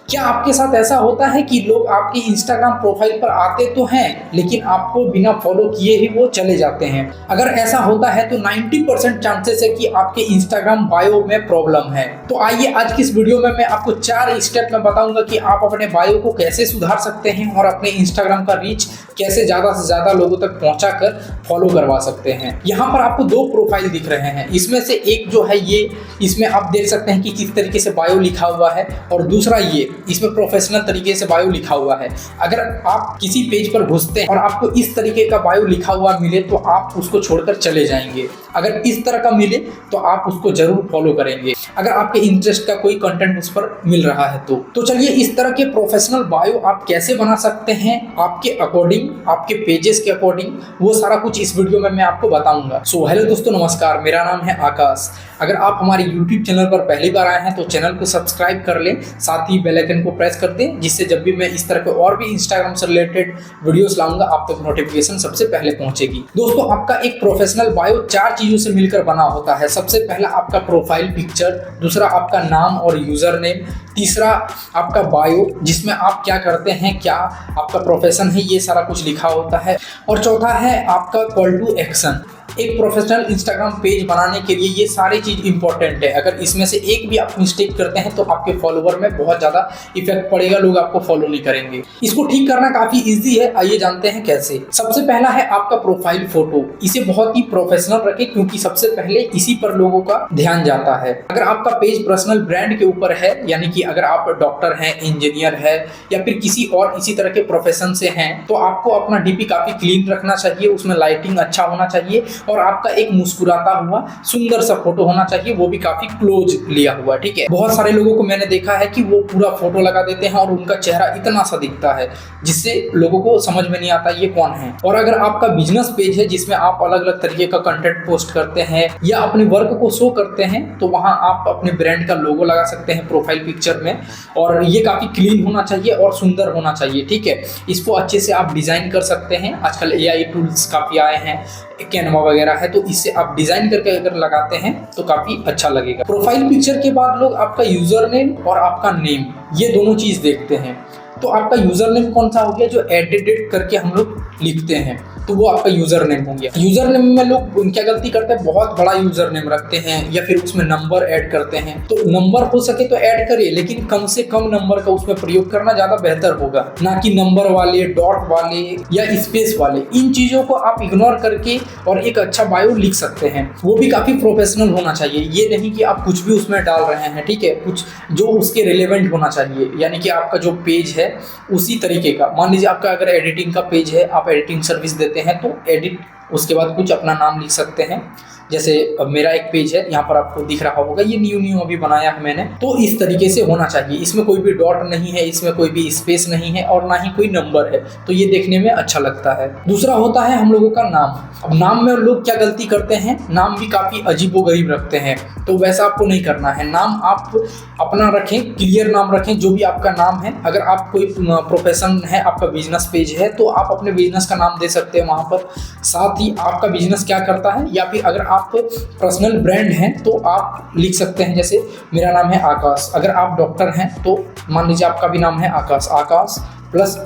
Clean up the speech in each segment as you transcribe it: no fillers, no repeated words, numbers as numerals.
क्या आपके साथ ऐसा होता है कि लोग आपकी इंस्टाग्राम प्रोफाइल पर आते तो हैं लेकिन आपको बिना फॉलो किए ही वो चले जाते हैं? अगर ऐसा होता है तो 90% चांसेस है कि आपके इंस्टाग्राम बायो में प्रॉब्लम है। तो आइए आज की इस वीडियो में मैं आपको 4 स्टेप में बताऊंगा कि आप अपने बायो को कैसे सुधार सकते हैं और अपने इंस्टाग्राम का रीच कैसे ज़्यादा से ज़्यादा लोगों तक पहुंचाकर फॉलो करवा सकते हैं। यहाँ पर आपको 2 प्रोफाइल दिख रहे हैं, इसमें से एक जो है ये, इसमें आप देख सकते हैं कि किस तरीके से बायो लिखा हुआ है, और दूसरा ये, इसमें प्रोफेशनल तरीके से बायो लिखा हुआ है। अगर आप किसी पेज पर घुसते हैं और आपको इस तरीके का बायो लिखा हुआ मिले तो आप उसको छोड़कर चले जाएंगे। अगर इस तरह का मिले तो आप उसको जरूर फॉलो करेंगे, अगर आपके इंटरेस्ट का कोई कंटेंट उस पर मिल रहा है तो चलिए इस तरह के प्रोफेशनल बायो आप कैसे बना सकते हैं आपके अकॉर्डिंग, आपके पेजेस के अकॉर्डिंग, वो सारा कुछ इस वीडियो में मैं आपको बताऊंगा। सो हेलो दोस्तों, नमस्कार, मेरा नाम है आकाश। अगर आप हमारे YouTube चैनल पर पहली बार आए हैं तो चैनल को सब्सक्राइब कर लें, साथ ही बेल आइकन को प्रेस कर दें, जिससे जब भी मैं इस तरह के और भी इंस्टाग्राम से रिलेटेड वीडियोस लाऊंगा आप तक नोटिफिकेशन सबसे पहले पहुंचेगी। दोस्तों, आपका एक प्रोफेशनल बायो 4 चीजों से मिलकर बना होता है। सबसे पहला आपका प्रोफाइल पिक्चर, दूसरा आपका नाम और यूजर नेम, तीसरा आपका बायो जिसमें आप क्या करते हैं, क्या आपका प्रोफेशन है, ये सारा कुछ लिखा होता है, और चौथा है आपका कॉल टू एक्शन। एक प्रोफेशनल इंस्टाग्राम पेज बनाने के लिए ये सारी चीज इंपॉर्टेंट है। अगर इसमें से एक भी आप मिस्टेक करते हैं तो आपके फॉलोवर में बहुत ज्यादा इफेक्ट पड़ेगा, लोग आपको फॉलो नहीं करेंगे। इसको ठीक करना काफी इजी है, आइए जानते हैं कैसे। सबसे पहला है आपका प्रोफाइल फोटो। इसे बहुत ही प्रोफेशनल रखें क्योंकि सबसे पहले इसी पर लोगों का ध्यान जाता है। अगर आपका पेज पर्सनल ब्रांड के ऊपर है, यानी कि अगर आप डॉक्टर हैं, इंजीनियर है या फिर किसी और इसी तरह के प्रोफेशन से हैं, तो आपको अपना डीपी काफी क्लीन रखना चाहिए, उसमें लाइटिंग अच्छा होना चाहिए और आपका एक मुस्कुराता हुआ सुंदर सा फोटो होना चाहिए, वो भी काफी क्लोज लिया हुआ। ठीक है, बहुत सारे लोगों को मैंने देखा है कि वो पूरा फोटो लगा देते हैं और उनका चेहरा इतना सा दिखता है जिससे लोगों को समझ में नहीं आता ये कौन है। और अगर आपका बिजनेस पेज है जिसमें आप अलग अलग तरीके का कंटेंट पोस्ट करते हैं या अपने वर्क को शो करते हैं, तो वहां आप अपने ब्रांड का लोगो लगा सकते हैं प्रोफाइल पिक्चर में, और ये काफी क्लीन होना चाहिए और सुंदर होना चाहिए। ठीक है, इसको अच्छे से आप डिजाइन कर सकते हैं। आजकल AI टूल्स काफी आए हैं, कैनवा वगैरह है, तो इससे आप डिजाइन करके अगर लगाते हैं तो काफी अच्छा लगेगा। प्रोफाइल पिक्चर के बाद लोग आपका यूजर नेम और आपका नेम, ये दोनों चीज देखते हैं। तो आपका यूजर नेम कौन सा हो गया, जो एडिट करके हम लोग लिखते हैं, तो वो आपका यूजर नेम हो गया। यूजर नेम में लोग क्या गलती करते हैं, बहुत बड़ा यूजर नेम रखते हैं या फिर उसमें नंबर ऐड करते हैं। तो नंबर हो सके तो ऐड करिए, लेकिन कम से कम नंबर का उसमें प्रयोग करना ज्यादा बेहतर होगा, ना कि नंबर वाले, डॉट वाले या स्पेस वाले। इन चीजों को आप इग्नोर करके और एक अच्छा बायो लिख सकते हैं, वो भी काफी प्रोफेशनल होना चाहिए। ये नहीं कि आप कुछ भी उसमें डाल रहे हैं, ठीक है, कुछ जो उसके रिलेवेंट होना चाहिए, यानी कि आपका जो पेज है उसी तरीके का। मान लीजिए आपका अगर एडिटिंग का पेज है, आप एडिटिंग सर्विस देते हैं तो एडिट, उसके बाद कुछ अपना नाम लिख सकते हैं। जैसे मेरा एक पेज है, यहाँ पर आपको दिख रहा होगा, ये न्यू अभी बनाया है मैंने, तो इस तरीके से होना चाहिए। इसमें कोई भी डॉट नहीं है, इसमें कोई भी स्पेस नहीं है और ना ही कोई नंबर है, तो ये देखने में अच्छा लगता है। दूसरा होता है हम लोगों का नाम। अब नाम में लोग क्या गलती करते हैं, नाम भी काफी अजीबोगरीब रखते हैं, तो वैसा आपको नहीं करना है। नाम आप अपना रखें, क्लियर नाम रखें, जो भी आपका नाम है। अगर आप कोई प्रोफेशन है, आपका बिजनेस पेज है, तो आप अपने बिजनेस का नाम दे सकते हैं वहां पर, साथ ही आपका बिजनेस क्या करता है, या फिर अगर आप पर्सनल ब्रांड हैं तो आप लिख सकते हैं, जैसे मेरा नाम है आकाश। अगर आप डॉक्टर हैं तो मान लीजिए आपका भी नाम है आकाश, आकाश प्लस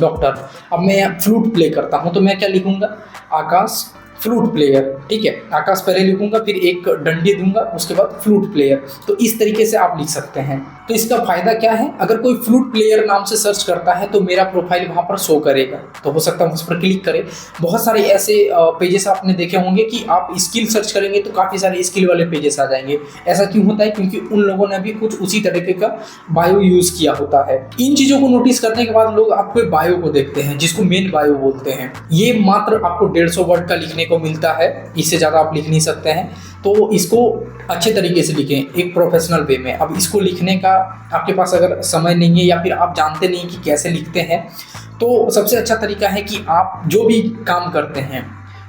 डॉक्टर। अब मैं फ्लूट प्ले करता हूं तो मैं क्या लिखूंगा, आकाश फ्लूट प्लेयर। ठीक है, आकाश पहले लिखूंगा, फिर एक डंडी दूंगा, उसके बाद फ्लूट प्लेयर। तो इस तरीके से आप लिख सकते हैं। तो इसका फायदा क्या है, अगर कोई फ्लूट प्लेयर नाम से सर्च करता है तो मेरा प्रोफाइल वहां पर शो करेगा, तो हो सकता है उस पर क्लिक करे। बहुत सारे ऐसे पेजेस आपने देखे होंगे कि आप स्किल सर्च करेंगे तो काफी सारे स्किल वाले पेजेस आ जाएंगे। ऐसा क्यों होता है, क्योंकि उन लोगों ने भी कुछ उसी तरीके का बायो यूज किया होता है। इन चीजों को नोटिस करने के बाद लोग आपके बायो को देखते हैं, जिसको मेन बायो बोलते हैं। ये मात्र आपको 150 वर्ड का लिखने को मिलता है, इससे ज्यादा आप लिख नहीं सकते हैं। तो इसको अच्छे तरीके से लिखें, एक प्रोफेशनल वे में। अब इसको लिखने का आपके पास अगर समय नहीं है या फिर आप जानते नहीं कि कैसे लिखते हैं, तो सबसे अच्छा तरीका है कि आप जो भी काम करते हैं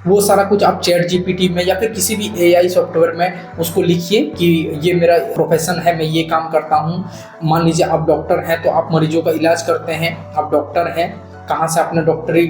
वो सारा कुछ आप चैट जीपीटी में या फिर किसी भी AI सॉफ्टवेयर में उसको लिखिए कि ये मेरा प्रोफेशन है, मैं ये काम करता हूँ। मान लीजिए आप डॉक्टर हैं तो आप मरीजों का इलाज करते हैं, आप डॉक्टर हैं, कहाँ से आपने डॉक्टरी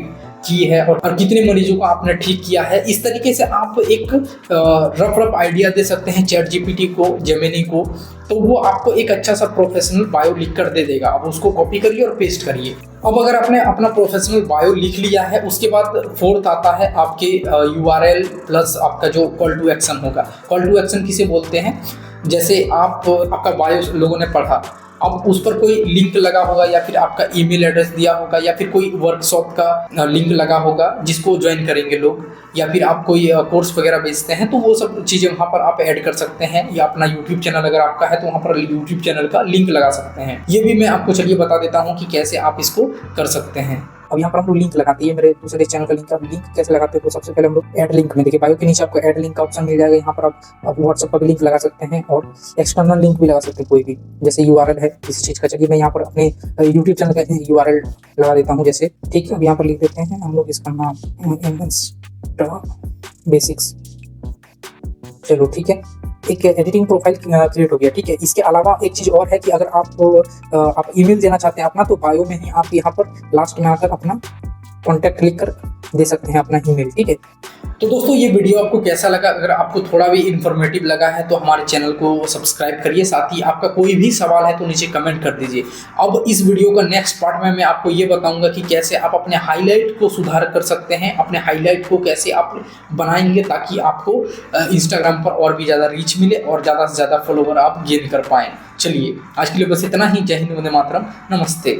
की है और कितने मरीजों को आपने ठीक किया है। इस तरीके से आप एक रफ आइडिया दे सकते हैं चैट जीपीटी को, जेमिनी को, तो वो आपको एक अच्छा सा प्रोफेशनल बायो लिख कर दे देगा। अब उसको कॉपी करिए और पेस्ट करिए। अब अगर आपने अपना प्रोफेशनल बायो लिख लिया है, उसके बाद फोर्थ आता है आपके URL प्लस आपका जो कॉल टू एक्शन होगा। कॉल टू एक्शन किसे बोलते हैं? जैसे आपका बायो लोगों ने पढ़ा, अब उस पर कोई लिंक लगा होगा या फिर आपका ईमेल एड्रेस दिया होगा या फिर कोई वर्कशॉप का लिंक लगा होगा जिसको ज्वाइन करेंगे लोग, या फिर आप कोई कोर्स वगैरह बेचते हैं, तो वो सब चीज़ें वहाँ पर आप ऐड कर सकते हैं। या अपना यूट्यूब चैनल अगर आपका है तो वहाँ पर यूट्यूब चैनल का लिंक लगा सकते हैं। ये भी मैं आपको चलिए बता देता हूँ कि कैसे आप इसको कर सकते हैं। अब यहाँ पर हम लोग लिंक लगाते हैं, मेरे दूसरे चैनल का लिंक। आप लिंक कैसे लगाते हैं? तो सबसे पहले हम लोग ऐड लिंक में, देखिए बायो के नीचे आपको ऐड लिंक का ऑप्शन मिल जाएगा। यहाँ पर आप व्हाट्सएप का भी लिंक लगा सकते हैं और एक्सटर्नल लिंक भी लगा सकते हैं, कोई भी, जैसे URL है किसी चीज़ का। चलिए मैं यहाँ पर अपने यूट्यूब चैनल का URL लगा देता हूँ जैसे, ठीक है। अब यहाँ पर लिख देते हैं हम लोग इसका नाम बेसिक्स, चलो ठीक है। एक एडिटिंग प्रोफाइल क्रिएट हो गया, ठीक है। इसके अलावा एक चीज़ और है कि अगर आप ईमेल देना चाहते हैं अपना, तो बायो में ही आप यहाँ पर लास्ट में आकर अपना कॉन्टैक्ट लिख कर दे सकते हैं अपना ईमेल, ठीक है। तो दोस्तों ये वीडियो आपको कैसा लगा? अगर आपको थोड़ा भी इन्फॉर्मेटिव लगा है तो हमारे चैनल को सब्सक्राइब करिए। साथ ही आपका कोई भी सवाल है तो नीचे कमेंट कर दीजिए। अब इस वीडियो का नेक्स्ट पार्ट में मैं आपको ये बताऊंगा कि कैसे आप अपने हाईलाइट को सुधार कर सकते हैं, अपने हाईलाइट को कैसे आप बनाएंगे ताकि आपको इंस्टाग्राम पर और भी ज़्यादा रीच मिले और ज़्यादा से ज़्यादा फॉलोवर आप गेन कर पाएँ। चलिए आज के लिए बस इतना ही। जय हिंद, वंदे मातरम, नमस्ते।